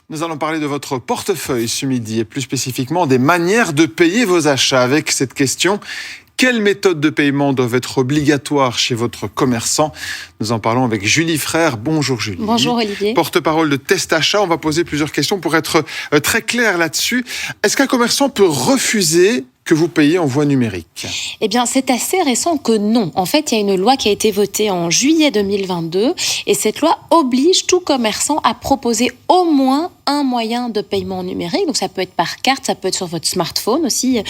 Nous allons parler de votre portefeuille ce midi et plus spécifiquement des manières de payer vos achats avec cette question. Quelles méthodes de paiement doivent être obligatoires chez votre commerçant? Nous en parlons avec Julie Frère. Bonjour Julie. Bonjour Olivier. Porte-parole de Test Achat. On va poser plusieurs questions pour être très clair là-dessus. Est-ce qu'un commerçant peut refuser que vous payez en voie numérique? Eh bien, c'est assez récent que non. En fait, il y a une loi qui a été votée en juillet 2022 et cette loi oblige tout commerçant à proposer au moins un moyen de paiement numérique. Donc, ça peut être par carte, ça peut être sur votre smartphone aussi,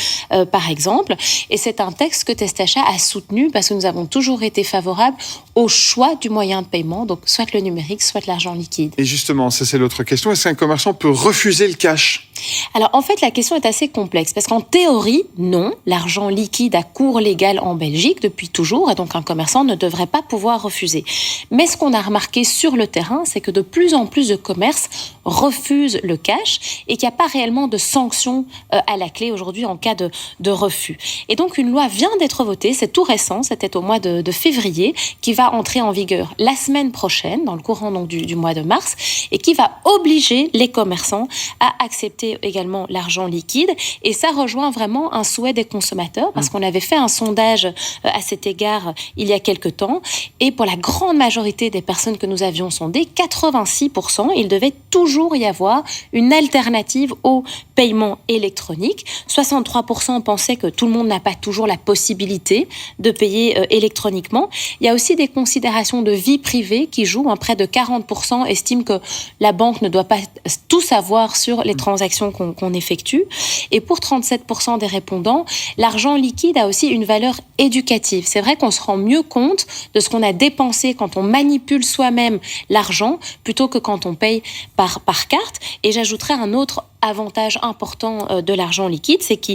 par exemple. Et c'est un texte que Test Achat a soutenu parce que nous avons toujours été favorables au choix du moyen de paiement, donc soit le numérique, soit l'argent liquide. Et justement, ça c'est l'autre question. Est-ce qu'un commerçant peut refuser le cash? Alors, en fait, la question est assez complexe parce qu'en théorie, non, l'argent liquide a cours légal en Belgique depuis toujours et donc un commerçant ne devrait pas pouvoir refuser. Mais ce qu'on a remarqué sur le terrain, c'est que de plus en plus de commerces refusent le cash et qu'il n'y a pas réellement de sanctions à la clé aujourd'hui en cas de refus. Et donc une loi vient d'être votée, c'est tout récent, c'était au mois de février, qui va entrer en vigueur la semaine prochaine, dans le courant donc du mois de mars, et qui va obliger les commerçants à accepter également l'argent liquide. Et ça rejoint vraiment un souhait des consommateurs, parce qu'on avait fait un sondage à cet égard il y a quelque temps, et pour la grande majorité des personnes que nous avions sondées, 86%, il devait toujours y avoir une alternative au paiement électronique. 63% pensaient que tout le monde n'a pas toujours la possibilité de payer électroniquement. Il y a aussi des considérations de vie privée qui jouent. Près de 40% estiment que la banque ne doit pas tout savoir sur les transactions qu'on effectue. Et pour 37% des répondants, l'argent liquide a aussi une valeur éducative. C'est vrai qu'on se rend mieux compte de ce qu'on a dépensé quand on manipule soi-même l'argent plutôt que quand on paye par carte. Et j'ajouterais un autre avantage important de l'argent liquide, c'est que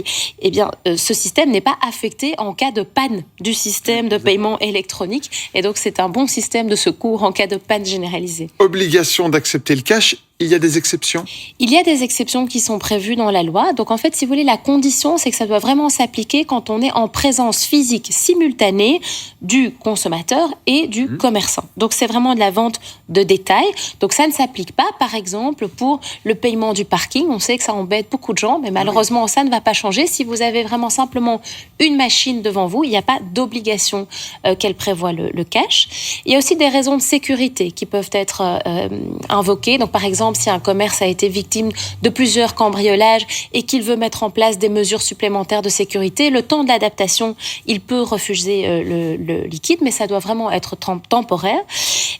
ce système n'est pas affecté en cas de panne du système de paiement électronique. Et donc, c'est un bon système de secours en cas de panne généralisée. Obligation d'accepter le cash. Il y a des exceptions? Il y a des exceptions qui sont prévues dans la loi. Donc, en fait, si vous voulez, la condition, c'est que ça doit vraiment s'appliquer quand on est en présence physique simultanée du consommateur et du commerçant. Donc, c'est vraiment de la vente de détail. Donc, ça ne s'applique pas, par exemple, pour le paiement du parking. On sait que ça embête beaucoup de gens, mais malheureusement, ça ne va pas changer. Si vous avez vraiment simplement une machine devant vous, il n'y a pas d'obligation qu'elle prévoit le cash. Il y a aussi des raisons de sécurité qui peuvent être invoquées. Donc, par exemple, si un commerce a été victime de plusieurs cambriolages et qu'il veut mettre en place des mesures supplémentaires de sécurité, le temps de l'adaptation, il peut refuser le liquide, mais ça doit vraiment être temporaire.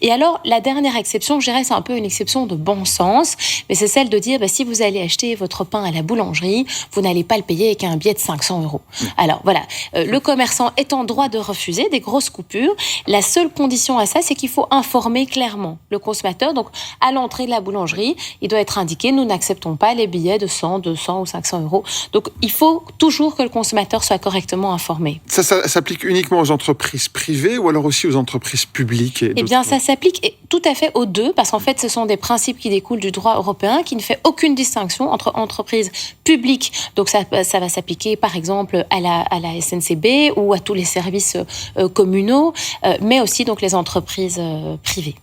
Et alors, la dernière exception, je dirais, c'est un peu une exception de bon sens, mais c'est celle de dire, si vous allez acheter votre pain à la boulangerie, vous n'allez pas le payer avec un billet de 500 €. Alors, voilà, le commerçant est en droit de refuser des grosses coupures. La seule condition à ça, c'est qu'il faut informer clairement le consommateur. Donc, à l'entrée de la boulangerie, il doit être indiqué, nous n'acceptons pas les billets de 100, 200 ou 500 €. Donc, il faut toujours que le consommateur soit correctement informé. Ça s'applique uniquement aux entreprises privées ou alors aussi aux entreprises publiques? Eh bien, ça s'applique tout à fait aux deux, parce qu'en fait, ce sont des principes qui découlent du droit européen, qui ne fait aucune distinction entre entreprises publiques. Donc, ça va s'appliquer, par exemple, à la SNCB ou à tous les services communaux, mais aussi donc les entreprises privées.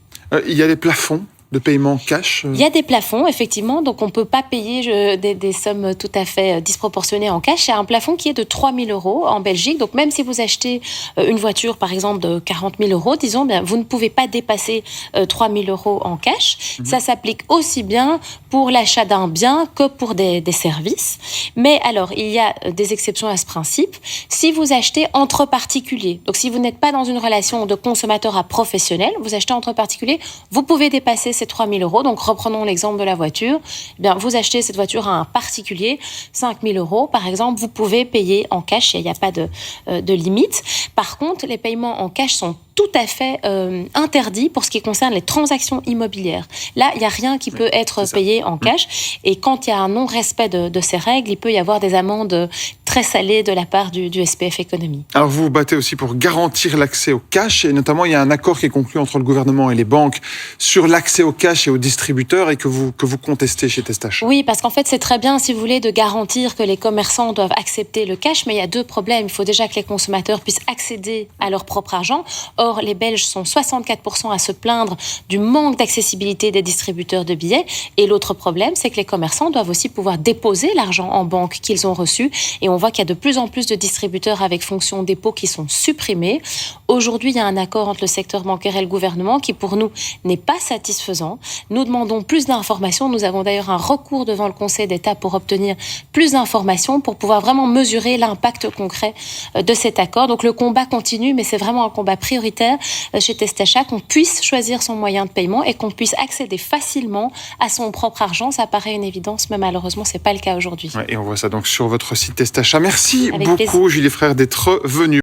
Il y a des plafonds de paiement cash? Il y a des plafonds, effectivement, donc on ne peut pas payer des sommes tout à fait disproportionnées en cash. Il y a un plafond qui est de 3 000 € en Belgique. Donc même si vous achetez une voiture, par exemple, de 40 000 €, disons, vous ne pouvez pas dépasser 3 000 € en cash. Ça s'applique aussi bien pour l'achat d'un bien que pour des services. Mais alors, il y a des exceptions à ce principe. Si vous achetez entre particuliers, donc si vous n'êtes pas dans une relation de consommateur à professionnel, vous achetez entre particuliers, vous pouvez dépasser ces 3 000 €. Donc, reprenons l'exemple de la voiture. Vous achetez cette voiture à un particulier, 5 000 €, par exemple, vous pouvez payer en cash. Il n'y a pas de limite. Par contre, les paiements en cash sont tout à fait interdits pour ce qui concerne les transactions immobilières. Là, il n'y a rien qui peut être payé en cash. Et quand il y a un non-respect de ces règles, il peut y avoir des amendes très salé de la part du SPF Économie. Alors vous vous battez aussi pour garantir l'accès au cash et notamment il y a un accord qui est conclu entre le gouvernement et les banques sur l'accès au cash et aux distributeurs et que vous contestez chez Testachat. Oui, parce qu'en fait c'est très bien, si vous voulez, de garantir que les commerçants doivent accepter le cash, mais il y a deux problèmes. Il faut déjà que les consommateurs puissent accéder à leur propre argent. Or, les Belges sont 64% à se plaindre du manque d'accessibilité des distributeurs de billets. Et l'autre problème, c'est que les commerçants doivent aussi pouvoir déposer l'argent en banque qu'ils ont reçu. Et on voit qu'il y a de plus en plus de distributeurs avec fonction dépôt qui sont supprimés. Aujourd'hui, il y a un accord entre le secteur bancaire et le gouvernement qui, pour nous, n'est pas satisfaisant. Nous demandons plus d'informations. Nous avons d'ailleurs un recours devant le Conseil d'État pour obtenir plus d'informations, pour pouvoir vraiment mesurer l'impact concret de cet accord. Donc le combat continue, mais c'est vraiment un combat prioritaire chez Testachat, qu'on puisse choisir son moyen de paiement et qu'on puisse accéder facilement à son propre argent. Ça paraît une évidence, mais malheureusement, c'est pas le cas aujourd'hui. Ouais, et on voit ça donc sur votre site Testachat. Merci Avec beaucoup, plaisir. Julie Frère, d'être venu.